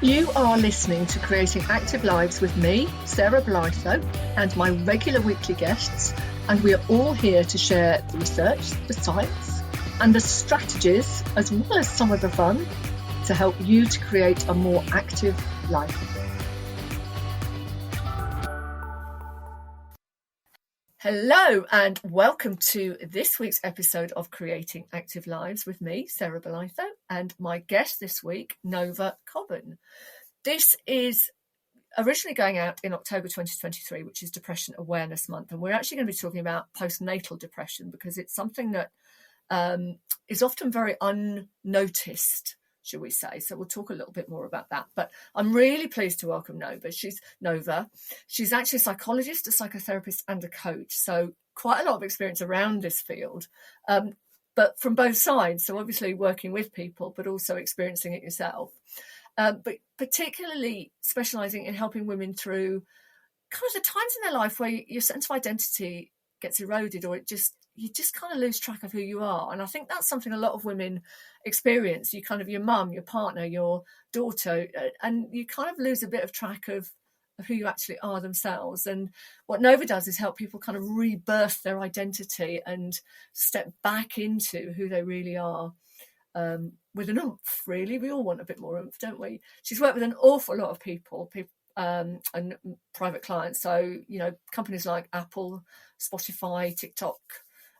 You are listening to Creating Active Lives with me, Sarah Blytho, and my regular weekly guests, and we are all here to share the research, the science, and the strategies, as well as some of the fun, to help you to create a more active life. Hello and welcome to this week's episode of Creating Active Lives with me, Sarah Blytho, and my guest this week, Nova Cobban. This is originally going out in October 2023, which is Depression Awareness Month, and we're actually going to be talking about postnatal depression because it's something that is often very unnoticed, shall we say. So we'll talk a little bit more about that. But I'm really pleased to welcome Nova. She's actually a psychologist, a psychotherapist and a coach. So quite a lot of experience around this field, but from both sides. So obviously working with people, but also experiencing it yourself. But particularly specialising in helping women through kind of the times in their life where your sense of identity gets eroded, or you just kind of lose track of who you are. And I think that's something a lot of women experience. You kind of, your mum, your partner, your daughter, and you kind of lose a bit of track of who you actually are themselves. And what Nova does is help people kind of rebirth their identity and step back into who they really are, with an oomph, really. We all want a bit more oomph, don't we? She's worked with an awful lot of people, and private clients. So, companies like Apple, Spotify, TikTok,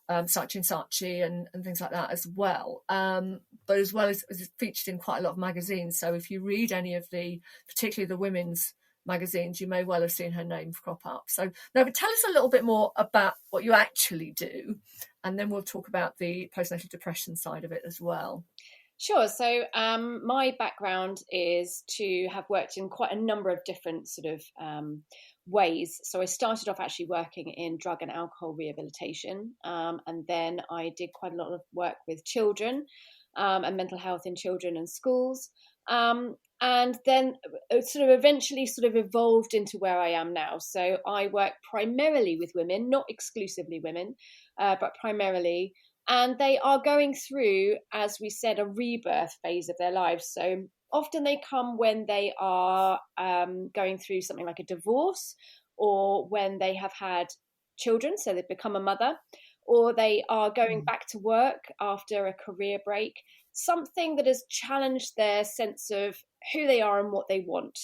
Saatchi and things like that as well. But as well as featured in quite a lot of magazines. So if you read any of particularly the women's magazines, you may well have seen her name crop up. So Nova, tell us a little bit more about what you actually do, and then we'll talk about the postnatal depression side of it as well. Sure. So my background is to have worked in quite a number of different sort of ways. So I started off actually working in drug and alcohol rehabilitation, and then I did quite a lot of work with children and mental health in children and schools. And then sort of eventually sort of evolved into where I am now. So I work primarily with women, not exclusively women, but primarily. And they are going through, as we said, a rebirth phase of their lives. So often they come when they are going through something like a divorce, or when they have had children, so they've become a mother, or they are going back to work after a career break, something that has challenged their sense of who they are and what they want.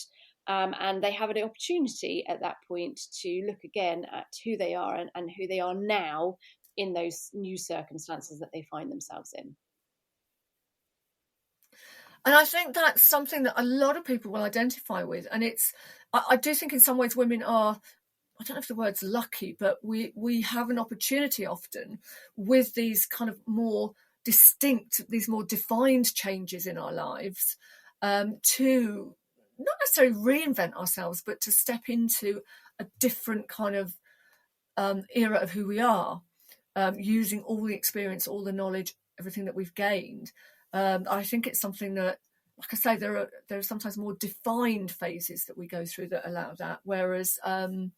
And they have an opportunity at that point to look again at who they are and who they are now in those new circumstances that they find themselves in. And I think that's something that a lot of people will identify with. And I do think in some ways women are, I don't know if the word's lucky, but we have an opportunity often with these kind of more distinct, these more defined changes in our lives, to not necessarily reinvent ourselves, but to step into a different kind of era of who we are. Using all the experience, all the knowledge, everything that we've gained. I think it's something that, like I say, there are sometimes more defined phases that we go through that allow that. Whereas I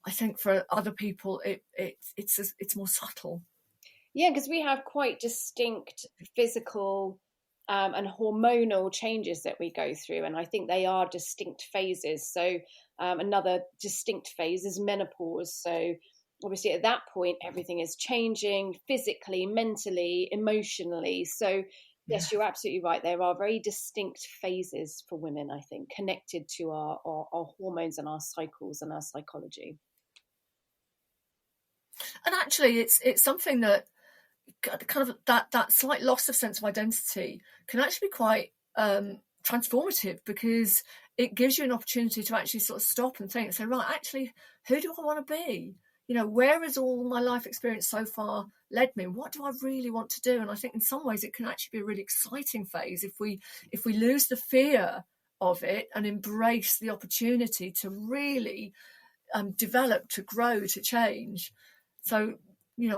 think for other people, it's more subtle. Yeah, because we have quite distinct physical and hormonal changes that we go through, and I think they are distinct phases. So another distinct phase is menopause. So obviously at that point, everything is changing physically, mentally, emotionally. So yes, you're absolutely right. There are very distinct phases for women, I think, connected to our hormones and our cycles and our psychology. And actually, it's something that kind of that slight loss of sense of identity can actually be quite transformative, because it gives you an opportunity to actually sort of stop and think and say, right, actually, who do I want to be? Where has all my life experience so far led me? What do I really want to do? And I think in some ways it can actually be a really exciting phase if we lose the fear of it and embrace the opportunity to really develop, to grow, to change. So,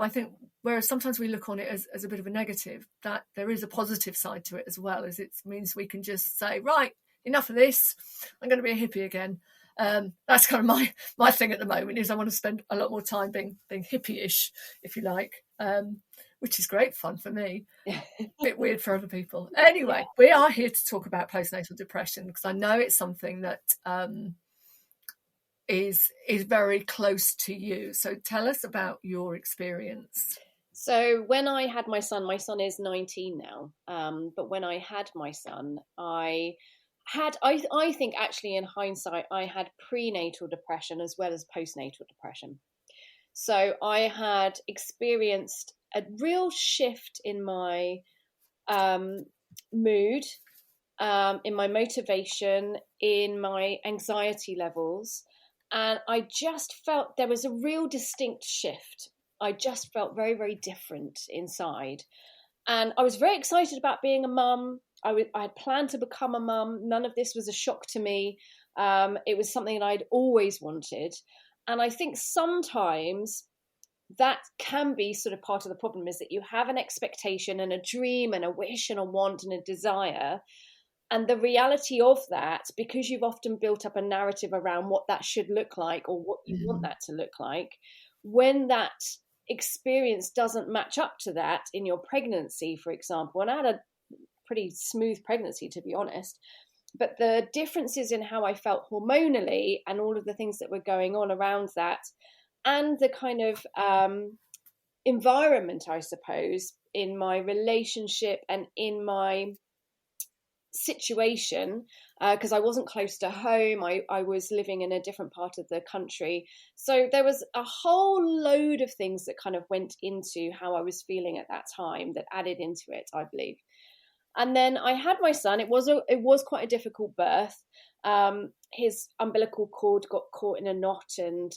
I think whereas sometimes we look on it as a bit of a negative, that there is a positive side to it as well, as it means we can just say, right, enough of this. I'm going to be a hippie again. That's kind of my thing at the moment, is I want to spend a lot more time being hippie-ish, if you like, which is great fun for me. A bit weird for other people. Anyway, we are here to talk about postnatal depression because I know it's something that is very close to you. So tell us about your experience. So when I had my son is 19 now. But when I had my son, I think actually in hindsight, I had prenatal depression as well as postnatal depression. So I had experienced a real shift in my mood, in my motivation, in my anxiety levels. And I just felt there was a real distinct shift. I just felt very, very different inside. And I was very excited about being a mum. I had planned to become a mum. None of this was a shock to me. It was something that I'd always wanted. And I think sometimes that can be sort of part of the problem, is that you have an expectation and a dream and a wish and a want and a desire. And the reality of that, because you've often built up a narrative around what that should look like or what you want that to look like, when that experience doesn't match up to that in your pregnancy, for example, and I had a pretty smooth pregnancy, to be honest, but the differences in how I felt hormonally and all of the things that were going on around that, and the kind of environment, I suppose, in my relationship and in my situation, because I wasn't close to home. I was living in a different part of the country. So there was a whole load of things that kind of went into how I was feeling at that time that added into it, I believe. And then I had my son. It was quite a difficult birth. His umbilical cord got caught in a knot, and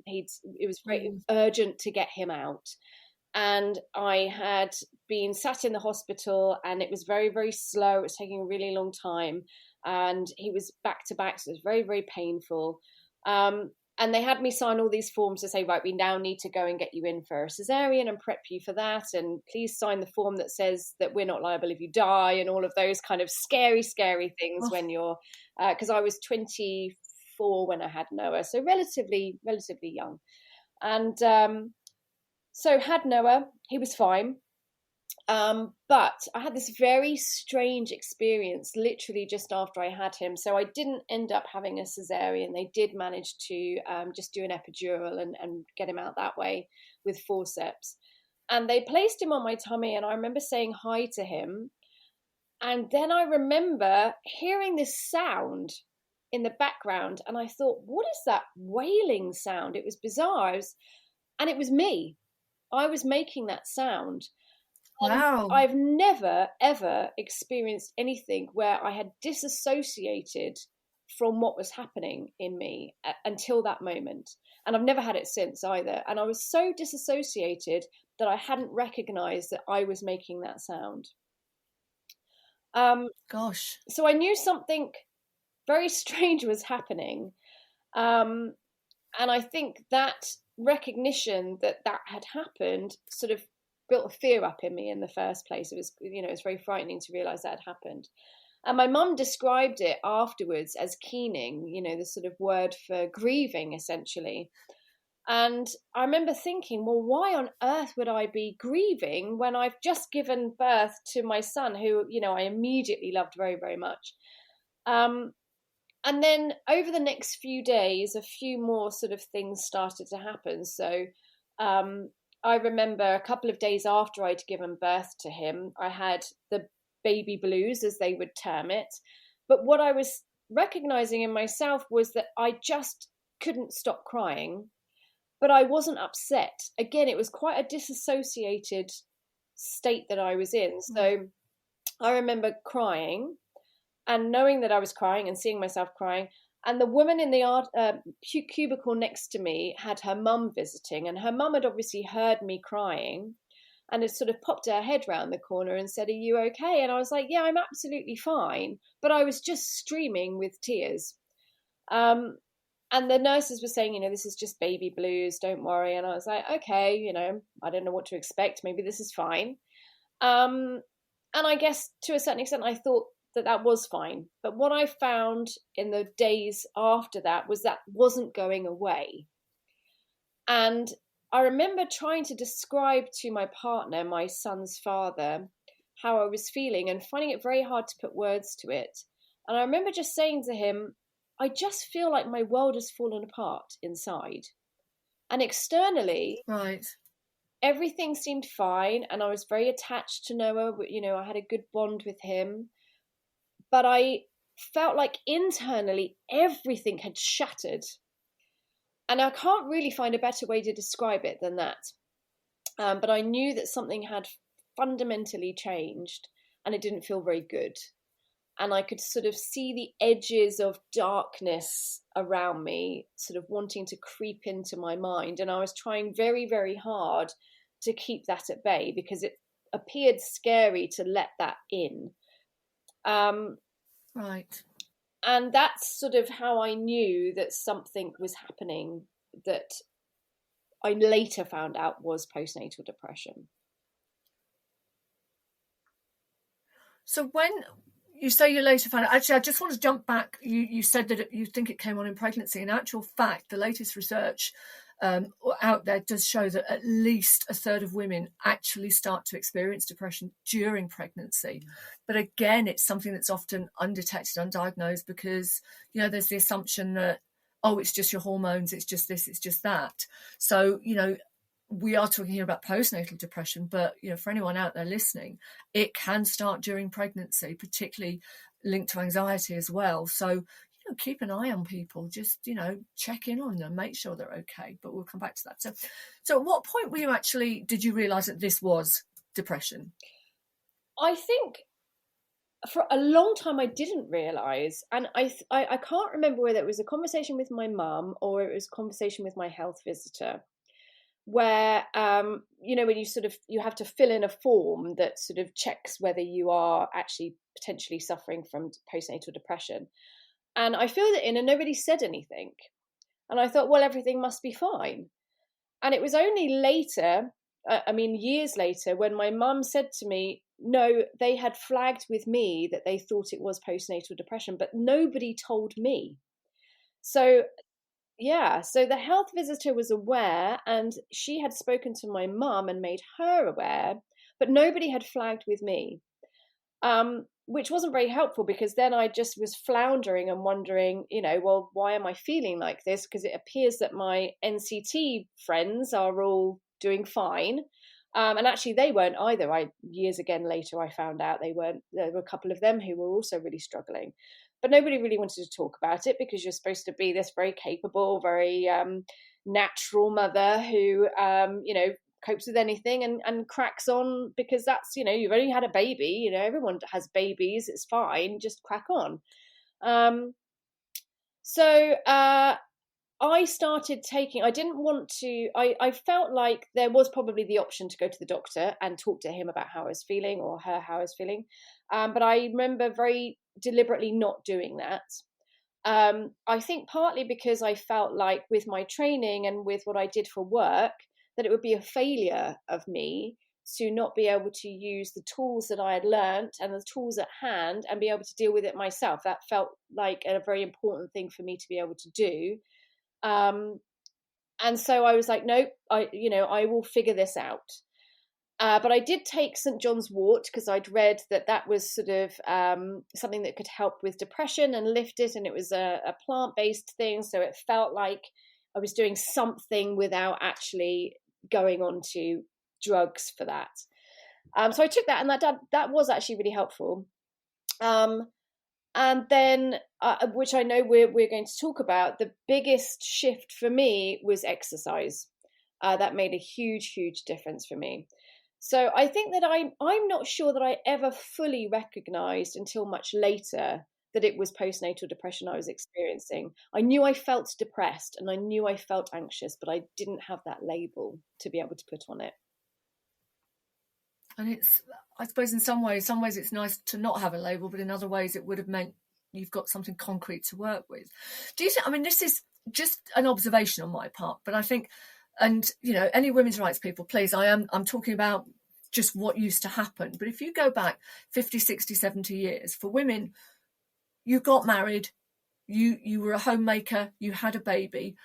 it was very urgent to get him out. And I had been sat in the hospital, and it was very, very slow. It was taking a really long time, and he was back to back, so it was very, very painful. And they had me sign all these forms to say, right, we now need to go and get you in for a cesarean and prep you for that. And please sign the form that says that we're not liable if you die, and all of those kind of scary, scary things when you're, because I was 24 when I had Noah, so relatively young. And so had Noah, he was fine. But I had this very strange experience literally just after I had him. So I didn't end up having a cesarean. They did manage to just do an epidural and get him out that way with forceps. And they placed him on my tummy, and I remember saying hi to him. And then I remember hearing this sound in the background, and I thought, what is that wailing sound? It was bizarre. And it was me. I was making that sound. Wow. I've never, ever experienced anything where I had disassociated from what was happening in me until that moment. And I've never had it since either. And I was so disassociated that I hadn't recognized that I was making that sound. Gosh. So I knew something very strange was happening. And I think that recognition that had happened sort of built a fear up in me in the first place. It was, it was very frightening to realize that had happened. And my mum described it afterwards as keening, the sort of word for grieving, essentially. And I remember thinking, well, why on earth would I be grieving when I've just given birth to my son, who, I immediately loved very, very much. And then over the next few days, a few more sort of things started to happen. So I remember a couple of days after I'd given birth to him, I had the baby blues, as they would term it. But what I was recognizing in myself was that I just couldn't stop crying, but I wasn't upset. Again, it was quite a disassociated state that I was in. So I remember crying and knowing that I was crying and seeing myself crying. And the woman in the cubicle next to me had her mum visiting, and her mum had obviously heard me crying and had sort of popped her head round the corner and said, "Are you okay?" And I was like, "Yeah, I'm absolutely fine." But I was just streaming with tears. And the nurses were saying, this is just baby blues, don't worry. And I was like, okay, I don't know what to expect. Maybe this is fine. And I guess to a certain extent, I thought that was fine. But what I found in the days after that was that wasn't going away. And I remember trying to describe to my partner, my son's father, how I was feeling and finding it very hard to put words to it. And I remember just saying to him, I just feel like my world has fallen apart inside. And externally, Right. everything seemed fine. And I was very attached to Noah. You know, I had a good bond with him. But I felt like internally, everything had shattered. And I can't really find a better way to describe it than that. But I knew that something had fundamentally changed and it didn't feel very good. And I could sort of see the edges of darkness around me, sort of wanting to creep into my mind. And I was trying very, very hard to keep that at bay because it appeared scary to let that in. Right. And that's sort of how I knew that something was happening that I later found out was postnatal depression. So when you say you later found out, actually, I just want to jump back. You said that you think it came on in pregnancy. In actual fact, the latest research out there does show that at least a third of women actually start to experience depression during pregnancy. But again, it's something that's often undetected, undiagnosed, because, you know, there's the assumption that, oh, it's just your hormones, it's just this, it's just that. So, you know, we are talking here about postnatal depression, but, you know, for anyone out there listening, it can start during pregnancy, particularly linked to anxiety as well. So, keep an eye on people, just, you know, check in on them, make sure they're okay. But we'll come back to that. So at what point did you realize that this was depression? I think for a long time I didn't realize, and I can't remember whether it was a conversation with my mum or it was a conversation with my health visitor, where you know, when you have to fill in a form that sort of checks whether you are actually potentially suffering from postnatal depression. And I filled it in and nobody said anything. And I thought, well, everything must be fine. And it was only later, years later, when my mum said to me, no, they had flagged with me that they thought it was postnatal depression, but nobody told me. So, yeah, so the health visitor was aware and she had spoken to my mum and made her aware, but nobody had flagged with me. Which wasn't very helpful because then I just was floundering and wondering, you know, well, why am I feeling like this? Because it appears that my NCT friends are all doing fine. And actually they weren't either. Years again later, I found out they weren't. There were a couple of them who were also really struggling. But nobody really wanted to talk about it because you're supposed to be this very capable, very natural mother who, you know, copes with anything and cracks on because that's, you know, you've only had a baby, you know, everyone has babies, it's fine, just crack on. So I started taking, I didn't want to, I felt like there was probably the option to go to the doctor and talk to him about how I was feeling or her how I was feeling. But I remember very deliberately not doing that. I think partly because I felt like with my training and with what I did for work, that it would be a failure of me to not be able to use the tools that I had learnt and the tools at hand and be able to deal with it myself. That felt like a very important thing for me to be able to do. And so I was like, nope, I will figure this out. But I did take St. John's wort because I'd read that was sort of something that could help with depression and lift it. And it was a plant-based thing. So it felt like I was doing something without actually going on to drugs for that. So I took that, and that was actually really helpful. And then, which I know we're going to talk about, the biggest shift for me was exercise. That made a huge, huge difference for me. So I think that I'm not sure that I ever fully recognized until much later that it was postnatal depression I was experiencing. I knew I felt depressed and I knew I felt anxious, but I didn't have that label to be able to put on it. And it's, I suppose in some ways it's nice to not have a label, but in other ways it would have meant you've got something concrete to work with. Do you think, I mean, this is just an observation on my part, but I think, and, you know, any women's rights people, please, I'm talking about just what used to happen. But if you go back 50, 60, 70 years, for women, you got married, you were a homemaker, you had a baby.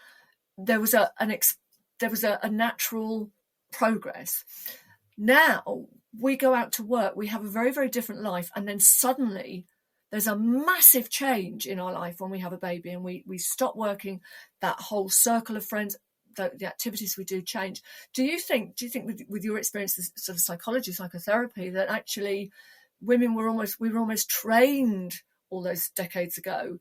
There was an there was a natural progress. Now we go out to work, we have a very, very different life, and then suddenly there's a massive change in our life when we have a baby and we stop working. That whole circle of friends, the activities we do change. Do you think with your experience as sort of psychology, psychotherapy, that actually we were almost trained all those decades ago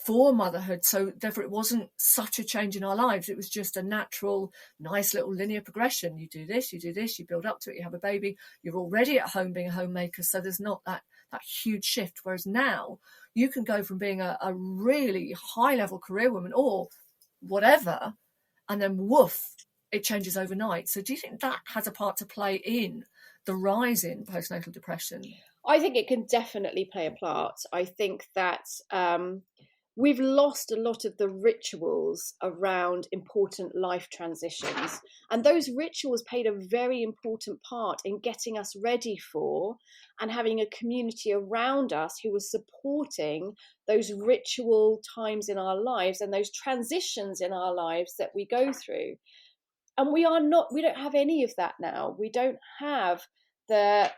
for motherhood, so therefore it wasn't such a change in our lives, it was just a natural, nice little linear progression. You do this, you build up to it, you have a baby, you're already at home being a homemaker, so there's not that huge shift. Whereas now you can go from being a really high level career woman or whatever, and then woof, it changes overnight. So do you think that has a part to play in the rise in postnatal depression? I think it can definitely play a part. I think that we've lost a lot of the rituals around important life transitions. And those rituals played a very important part in getting us ready for and having a community around us who was supporting those ritual times in our lives and those transitions in our lives that we go through. And we don't have any of that now. We don't have the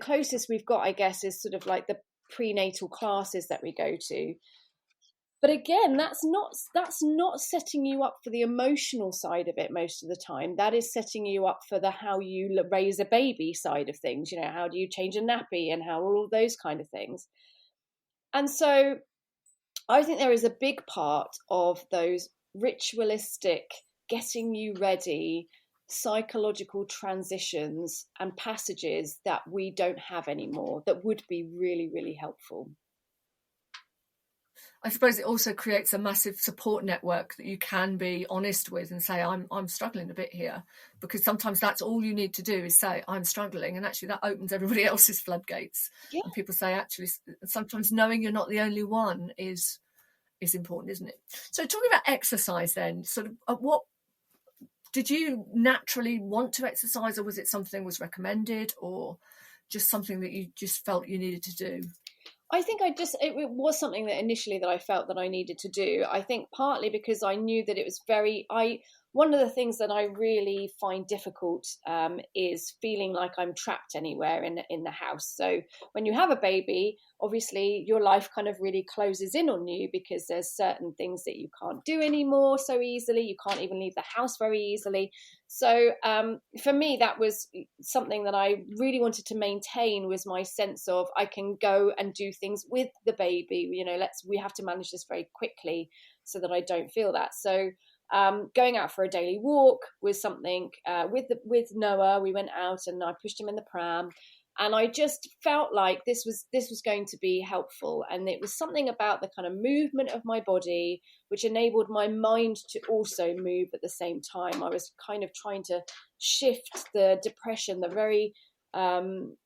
closest we've got, I guess, is sort of like the prenatal classes that we go to. But again, that's not setting you up for the emotional side of it most of the time. That is setting you up for the how you raise a baby side of things. How do you change a nappy and how all of those kind of things. And so I think there is a big part of those ritualistic, getting you ready, psychological transitions and passages that we don't have anymore that would be really, really helpful. I suppose it also creates a massive support network that you can be honest with and say, I'm struggling a bit here, because sometimes that's all you need to do is say, I'm struggling. And actually that opens everybody else's floodgates. Yeah. And people say, actually, sometimes knowing you're not the only one is important, isn't it? So talking about exercise then, sort of what, did you naturally want to exercise, or was it something that was recommended, or just something that you just felt you needed to do? I think it was something that initially that I felt that I needed to do. I think partly because I knew that it was one of the things that I really find difficult is feeling like I'm trapped anywhere in the house. So when you have a baby, obviously your life kind of really closes in on you, because there's certain things that you can't do anymore so easily. You can't even leave the house very easily. So for me, that was something that I really wanted to maintain, was my sense of I can go and do things with the baby. We have to manage this very quickly so that I don't feel that. So going out for a daily walk was something with Noah. We went out and I pushed him in the pram, and I just felt like this was going to be helpful. And it was something about the kind of movement of my body which enabled my mind to also move at the same time. I was kind of trying to shift the depression, the very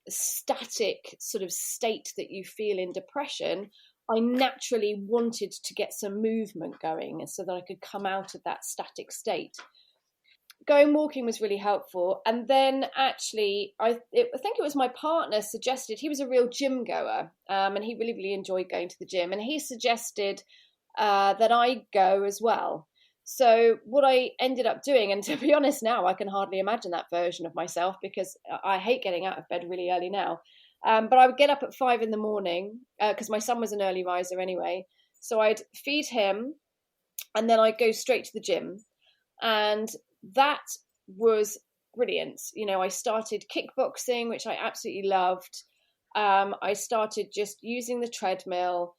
static sort of state that you feel in depression. I naturally wanted to get some movement going so that I could come out of that static state. Going walking was really helpful. And then actually, I think it was my partner suggested, he was a real gym goer, and he really, really enjoyed going to the gym. And he suggested that I go as well. So what I ended up doing, and to be honest now, I can hardly imagine that version of myself, because I hate getting out of bed really early now. But I would get up at 5 a.m, because my son was an early riser anyway. So I'd feed him and then I'd go straight to the gym. And that was brilliant. I started kickboxing, which I absolutely loved. I started just using the treadmill,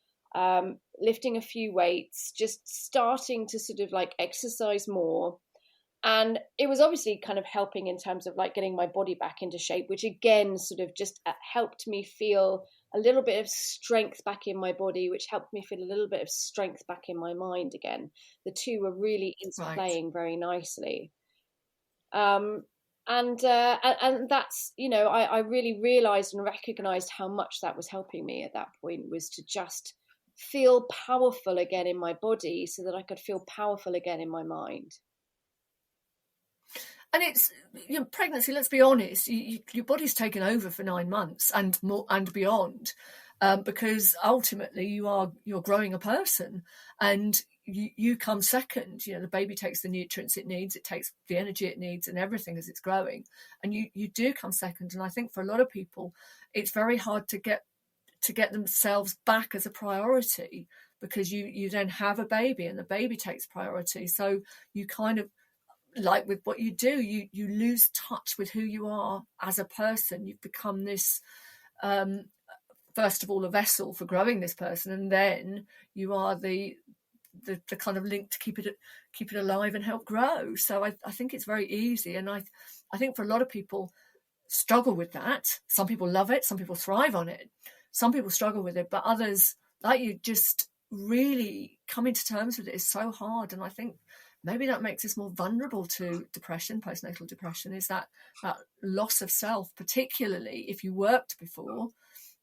lifting a few weights, just starting to sort of like exercise more. And it was obviously kind of helping in terms of like getting my body back into shape, which again sort of just helped me feel a little bit of strength back in my body, which helped me feel a little bit of strength back in my mind again. The two were really interplaying very nicely. And that's, I really realized and recognized how much that was helping me at that point, was to just feel powerful again in my body so that I could feel powerful again in my mind. And it's pregnancy. Let's be honest. Your body's taken over for 9 months and more and beyond. because ultimately you're growing a person, and you come second. You know, the baby takes the nutrients it needs, it takes the energy it needs and everything as it's growing, and you do come second. And I think for a lot of people it's very hard to get themselves back as a priority, because you then have a baby and the baby takes priority. So you kind of, like with what you do, you lose touch with who you are as a person. You've become this, first of all, a vessel for growing this person, and then you are the kind of link to keep it alive and help grow. So I think it's very easy, and I think for a lot of people struggle with that. Some people love it, some people thrive on it, some people struggle with it, but others, like you, just really coming to terms with it is so hard. And I think maybe that makes us more vulnerable to depression, postnatal depression, is that loss of self, particularly if you worked before,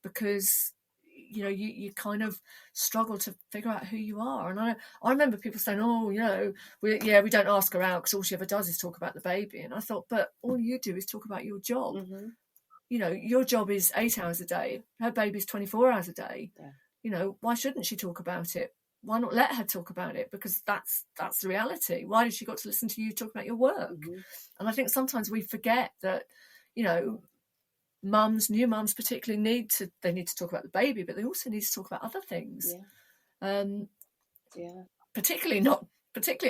because you know you kind of struggle to figure out who you are. And I remember people saying, oh, you know, we don't ask her out because all she ever does is talk about the baby. And I thought, but all you do is talk about your job. Mm-hmm. You know, your job is 8 hours a day, her baby's 24 hours a day. Yeah. You know, why shouldn't she talk about it? Why not let her talk about it? Because that's the reality. Why has she got to listen to you talk about your work? Mm-hmm. And I think sometimes we forget that, you know, new mums particularly need to talk about the baby, but they also need to talk about other things. Particularly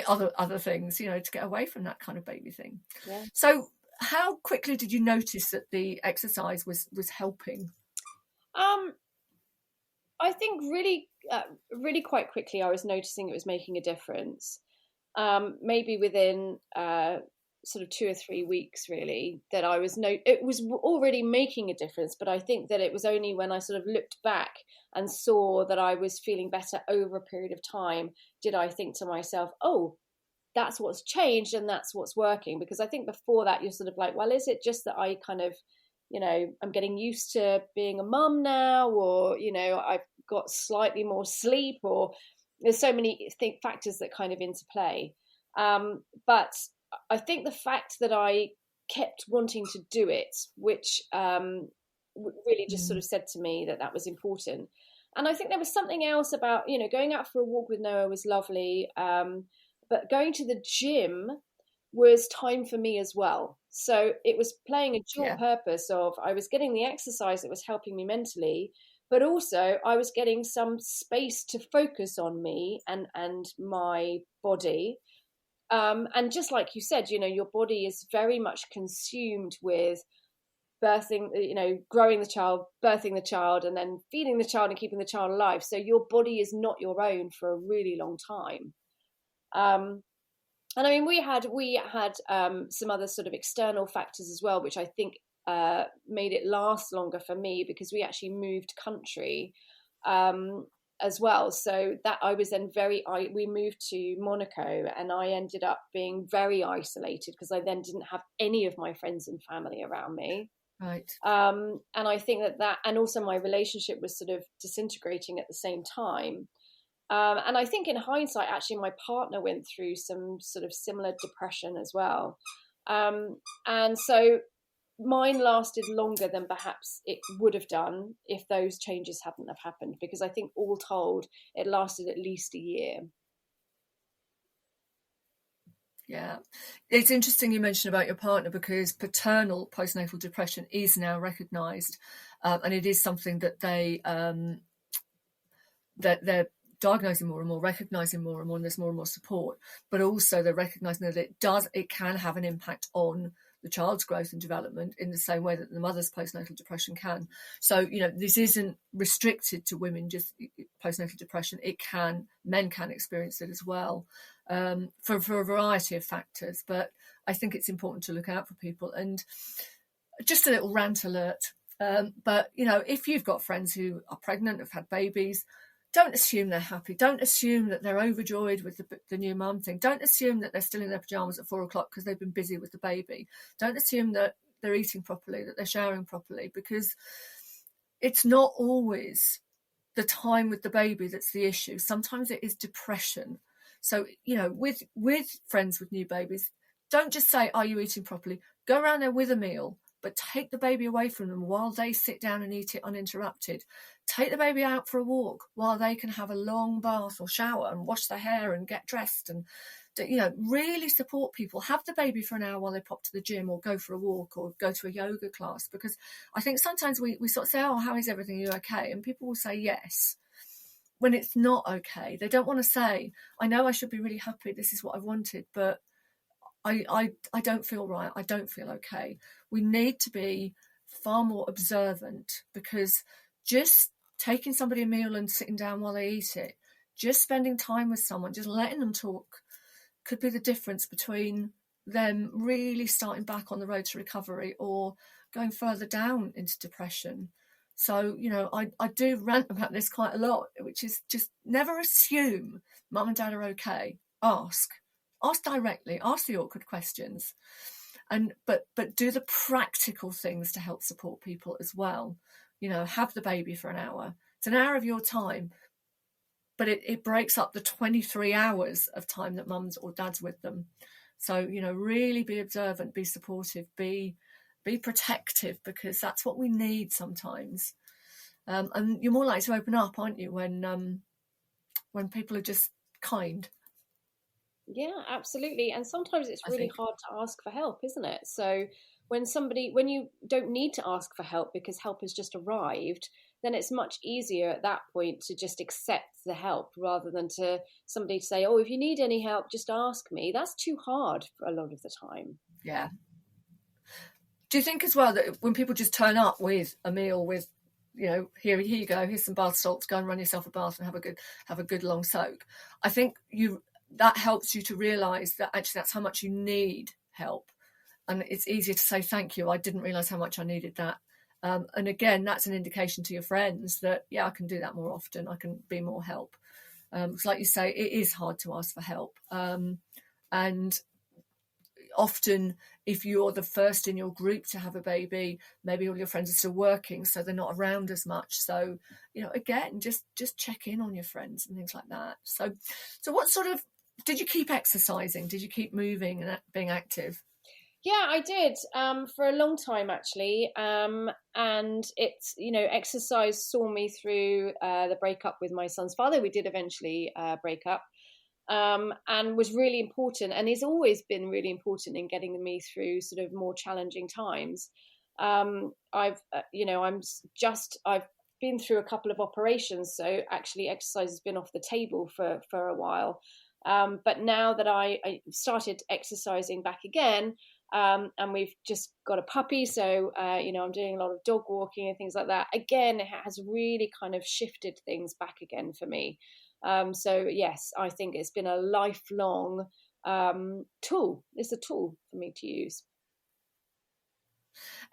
other things, you know, to get away from that kind of baby thing. Yeah. So how quickly did you notice that the exercise was helping? I think really quite quickly I was noticing it was making a difference. Maybe within sort of 2 or 3 weeks, really, that it was already making a difference. But I think that it was only when I sort of looked back and saw that I was feeling better over a period of time, did I think to myself, oh, that's what's changed and that's what's working. Because I think before that you're sort of like, well, is it just that I kind of, you know, I'm getting used to being a mum now, or, you know, I've got slightly more sleep, or there's so many factors that kind of interplay. But I think the fact that I kept wanting to do it, which really just sort of said to me that was important. And I think there was something else about, you know, going out for a walk with Noah was lovely, but going to the gym was time for me as well. So it was playing a dual purpose of, I was getting the exercise that was helping me mentally, but also I was getting some space to focus on me and my body. And just like you said, you know, your body is very much consumed with birthing, you know, growing the child, birthing the child, and then feeding the child and keeping the child alive. So your body is not your own for a really long time. And I mean, we had some other sort of external factors as well, which I think made it last longer for me, because we actually moved country as well. So that I was then we moved to Monaco, and I ended up being very isolated because I then didn't have any of my friends and family around me. Right. And I think that and also my relationship was sort of disintegrating at the same time. And I think in hindsight, actually, my partner went through some sort of similar depression as well. And so mine lasted longer than perhaps it would have done if those changes hadn't have happened, because I think all told, it lasted at least a year. Yeah. It's interesting you mentioned about your partner, because paternal postnatal depression is now recognised, and it is something that they're diagnosing more and more, recognising more and more, and there's more and more support. But also they're recognising that it can have an impact on the child's growth and development in the same way that the mother's postnatal depression can. So, you know, this isn't restricted to women, just postnatal depression. Men can experience it as well, for a variety of factors. But I think it's important to look out for people. And just a little rant alert. But, you know, if you've got friends who are pregnant, have had babies, don't assume they're happy. Don't assume that they're overjoyed with the new mum thing. Don't assume that they're still in their pajamas at 4 o'clock because they've been busy with the baby. Don't assume that they're eating properly, that they're showering properly, because it's not always the time with the baby that's the issue. Sometimes it is depression. So, you know, with friends with new babies, don't just say, are you eating properly? Go around there with a meal. but take the baby away from them while they sit down and eat it uninterrupted. Take the baby out for a walk while they can have a long bath or shower and wash their hair and get dressed, and really support people. Have the baby for an hour while they pop to the gym or go for a walk or go to a yoga class, because I think sometimes we sort of say, oh, how is everything? Are you okay? And people will say yes when it's not okay. They don't want to say, I know I should be really happy, this is what I wanted, but I don't feel right, I don't feel okay. We need to be far more observant, because just taking somebody a meal and sitting down while they eat it, just spending time with someone, just letting them talk, could be the difference between them really starting back on the road to recovery or going further down into depression. So, I do rant about this quite a lot, which is just never assume mum and dad are okay. Ask directly, ask the awkward questions, but do the practical things to help support people as well. Have the baby for an hour. It's an hour of your time, but it breaks up the 23 hours of time that mum's or dad's with them. So, really be observant, be supportive, be protective, because that's what we need sometimes. And you're more likely to open up, aren't you, when people are just kind. Yeah, absolutely. And sometimes it's really hard to ask for help, isn't it? So when you don't need to ask for help because help has just arrived, then it's much easier at that point to just accept the help rather than to somebody say, oh, if you need any help, just ask me. That's too hard for a lot of the time. Yeah. Do you think as well that when people just turn up with a meal with, here you go, here's some bath salts, go and run yourself a bath and have a good long soak, I think that helps you to realise that actually that's how much you need help. And it's easier to say, thank you, I didn't realise how much I needed that. And again, that's an indication to your friends that, yeah, I can do that more often, I can be more help. Because like you say, it is hard to ask for help. And often if you're the first in your group to have a baby, maybe all your friends are still working, so they're not around as much. So, again, just check in on your friends and things like that. So what sort of, did you keep exercising? Did you keep moving and being active? Yeah, I did for a long time, actually. And it's, exercise saw me through the breakup with my son's father. We did eventually break up. And was really important, and has always been really important in getting me through sort of more challenging times. I've been through a couple of operations, so actually exercise has been off the table for a while. But now that I started exercising back again, and we've just got a puppy, so I'm doing a lot of dog walking and things like that. Again, it has really kind of shifted things back again for me. So yes, I think it's been a lifelong tool. It's a tool for me to use.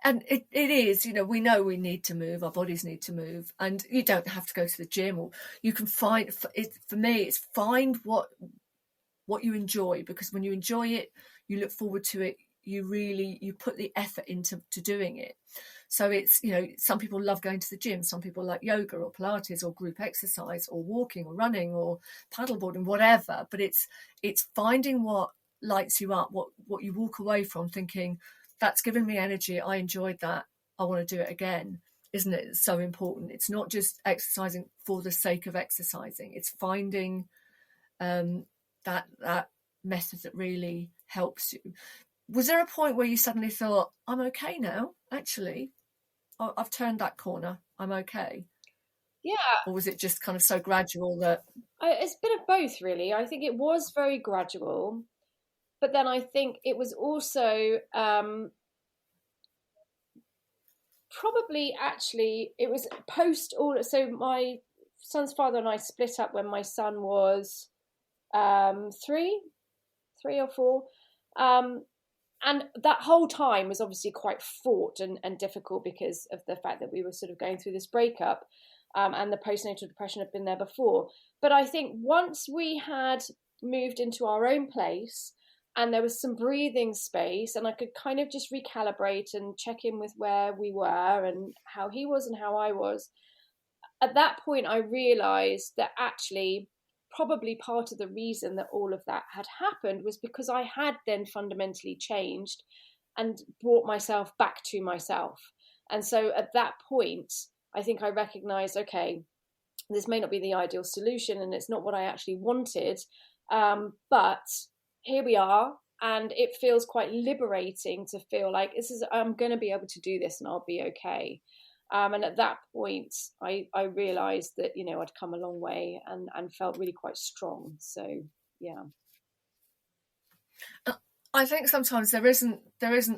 And it is, we know we need to move, our bodies need to move, and you don't have to go to the gym, or you can find it. For me, it's find what you enjoy, because when you enjoy it, you look forward to it, you put the effort into doing it. So it's, some people love going to the gym, some people like yoga or Pilates or group exercise or walking or running or paddleboarding, whatever. But it's finding what lights you up, what you walk away from thinking, that's given me energy, I enjoyed that, I want to do it again. Isn't it so important? It's not just exercising for the sake of exercising. It's finding that method that really helps you. Was there a point where you suddenly thought, I'm okay now, actually? I've turned that corner, I'm okay? Yeah. Or was it just kind of so gradual that... It's a bit of both, really. I think it was very gradual, but then I think it was also probably actually, it was post all... So my son's father and I split up when my son was 3 or 4. And that whole time was obviously quite fraught and difficult because of the fact that we were sort of going through this breakup, and the postnatal depression had been there before. But I think once we had moved into our own place and there was some breathing space and I could kind of just recalibrate and check in with where we were and how he was and how I was, at that point I realised that actually probably part of the reason that all of that had happened was because I had then fundamentally changed and brought myself back to myself. And so at that point, I think I recognized, okay, this may not be the ideal solution and it's not what I actually wanted, but here we are. And it feels quite liberating to feel like I'm going to be able to do this and I'll be okay. And at that point, I realized that, I'd come a long way and felt really quite strong. So, yeah. I think sometimes there isn't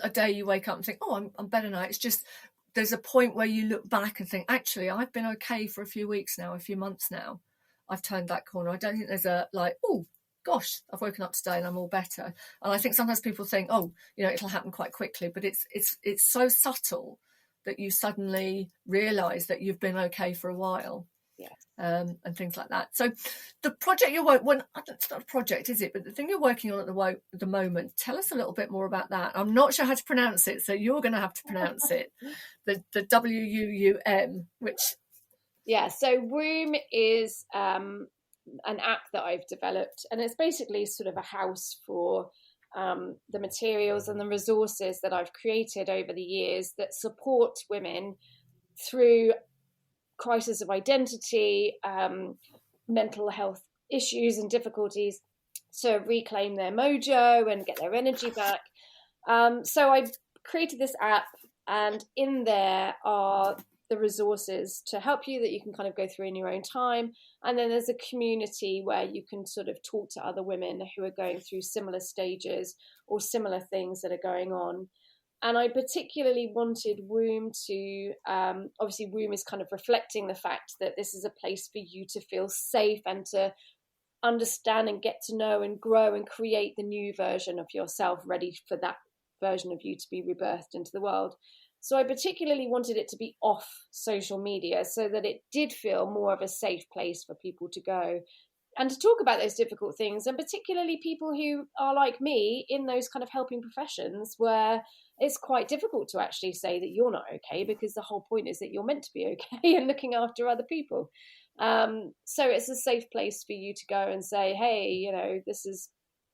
a day you wake up and think, oh, I'm better now. It's just there's a point where you look back and think, actually, I've been okay for a few weeks now, a few months now. I've turned that corner. I don't think there's a oh, gosh, I've woken up today and I'm all better. And I think sometimes people think, oh, it'll happen quite quickly, but it's so subtle that you suddenly realise that you've been okay for a while. Yes. And things like that. So the project you're working, it's not a project, is it? But the thing you're working on at the moment, tell us a little bit more about that. I'm not sure how to pronounce it, so you're going to have to pronounce it. The WUUM, which... Yeah, so Womb is an app that I've developed, and it's basically sort of a house for the materials and the resources that I've created over the years that support women through crisis of identity, mental health issues and difficulties, to reclaim their mojo and get their energy back. So I created this app, and in there are the resources to help you that you can kind of go through in your own time. And then there's a community where you can sort of talk to other women who are going through similar stages or similar things that are going on. And I particularly wanted Womb to, obviously Womb is kind of reflecting the fact that this is a place for you to feel safe and to understand and get to know and grow and create the new version of yourself, ready for that version of you to be rebirthed into the world. So I particularly wanted it to be off social media so that it did feel more of a safe place for people to go and to talk about those difficult things, and particularly people who are like me in those kind of helping professions where it's quite difficult to actually say that you're not okay, because the whole point is that you're meant to be okay and looking after other people. So it's a safe place for you to go and say, hey, this is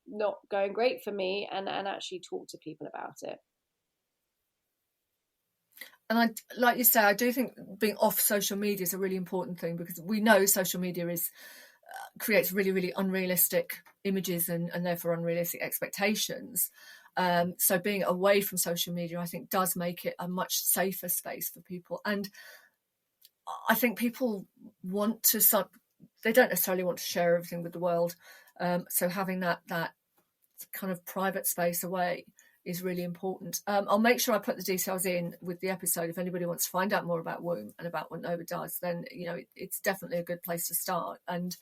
not going great for me, and actually talk to people about it. And like you say, I do think being off social media is a really important thing, because we know social media creates really, really unrealistic images and therefore unrealistic expectations. So being away from social media, I think, does make it a much safer space for people. And I think people they don't necessarily want to share everything with the world. So having that kind of private space away is really important. I'll make sure I put the details in with the episode. If anybody wants to find out more about Womb and about what Nova does, then it's definitely a good place to start. And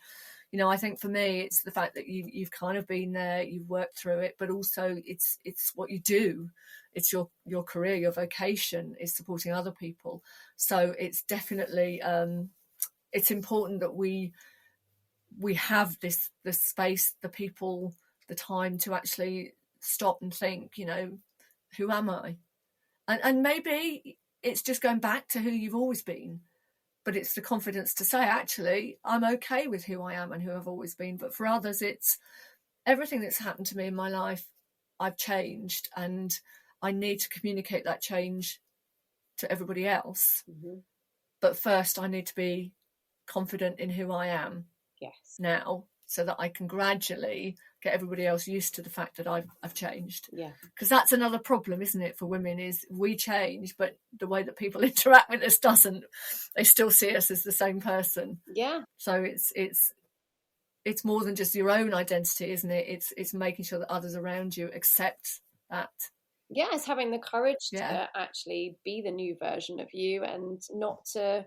I think for me, it's the fact that you've kind of been there, you've worked through it, but also it's what you do. It's your career, your vocation is supporting other people. So it's definitely it's important that we have this space, the people, the time to actually stop and think, who am I? And maybe it's just going back to who you've always been. But it's the confidence to say, actually, I'm okay with who I am and who I've always been. But for others, it's everything that's happened to me in my life, I've changed, and I need to communicate that change to everybody else. Mm-hmm. But first, I need to be confident in who I am now, so that I can gradually get everybody else used to the fact that I've changed. Yeah. Because that's another problem, isn't it, for women, is we change, but the way that people interact with us doesn't. They still see us as the same person. Yeah. So it's more than just your own identity, isn't it? It's making sure that others around you accept that. Yeah, it's having the courage to actually be the new version of you, and not to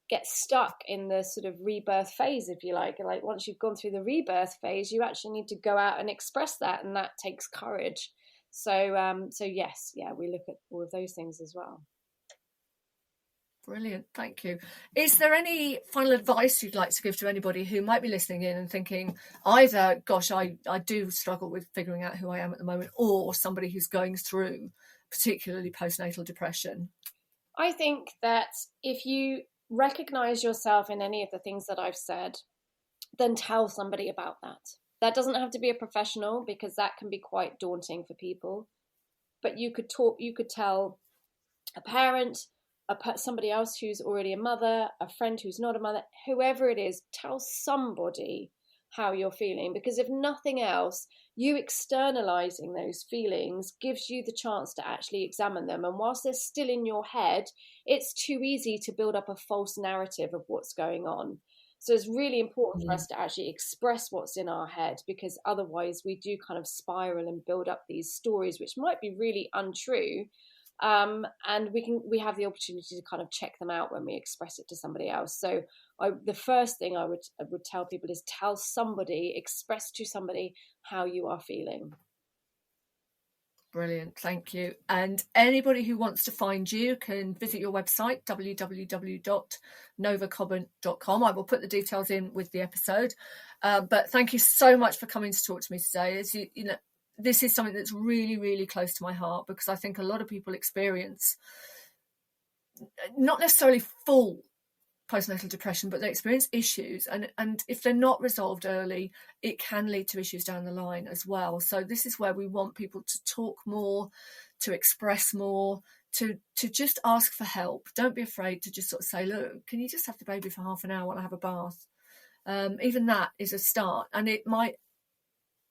get stuck in the sort of rebirth phase, if you like. Like, once you've gone through the rebirth phase, you actually need to go out and express that, and that takes courage. So yes, we look at all of those things as well. Brilliant, thank you. Is there any final advice you'd like to give to anybody who might be listening in and thinking either, gosh, I do struggle with figuring out who I am at the moment, or somebody who's going through particularly postnatal depression? I think that if you recognize yourself in any of the things that I've said, then tell somebody about that. That doesn't have to be a professional, because that can be quite daunting for people. but you could tell a parent, somebody else who's already a mother, a friend who's not a mother, whoever it is, tell somebody how you're feeling, because if nothing else, you externalizing those feelings gives you the chance to actually examine them. And whilst they're still in your head, it's too easy to build up a false narrative of what's going on. So it's really important for us to actually express what's in our head, because otherwise we do kind of spiral and build up these stories which might be really untrue. And we have the opportunity to kind of check them out when we express it to somebody else. So the first thing I would tell people is tell somebody, express to somebody how you are feeling. Brilliant, thank you. And anybody who wants to find you can visit your website, www.novacobban.com. I will put the details in with the episode. But thank you so much for coming to talk to me today. As you know, this is something that's really, really close to my heart, because I think a lot of people experience not necessarily full postnatal depression, but they experience issues, and if they're not resolved early, it can lead to issues down the line as well. So this is where we want people to talk more, to express more, to just ask for help. Don't be afraid to just sort of say, look, can you just have the baby for half an hour while I have a bath? Even that is a start, and it might,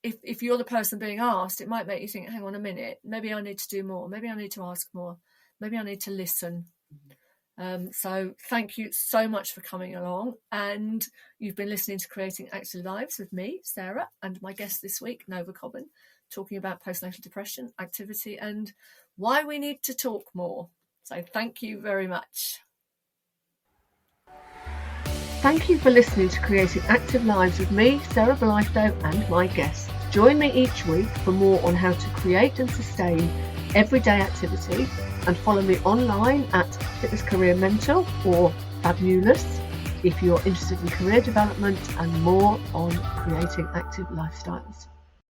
if you're the person being asked, it might make you think, hang on a minute, maybe I need to do more, maybe I need to ask more, maybe I need to listen. So thank you so much for coming along, and you've been listening to Creating Active Lives with me, Sarah, and my guest this week, Nova Cobban, talking about postnatal depression, activity, and why we need to talk more. So thank you very much. Thank you for listening to Creating Active Lives with me, Sarah Blytho, and my guests. Join me each week for more on how to create and sustain everyday activity, and follow me online at Fitness Career Mentor or Fabulous if you're interested in career development and more on creating active lifestyles.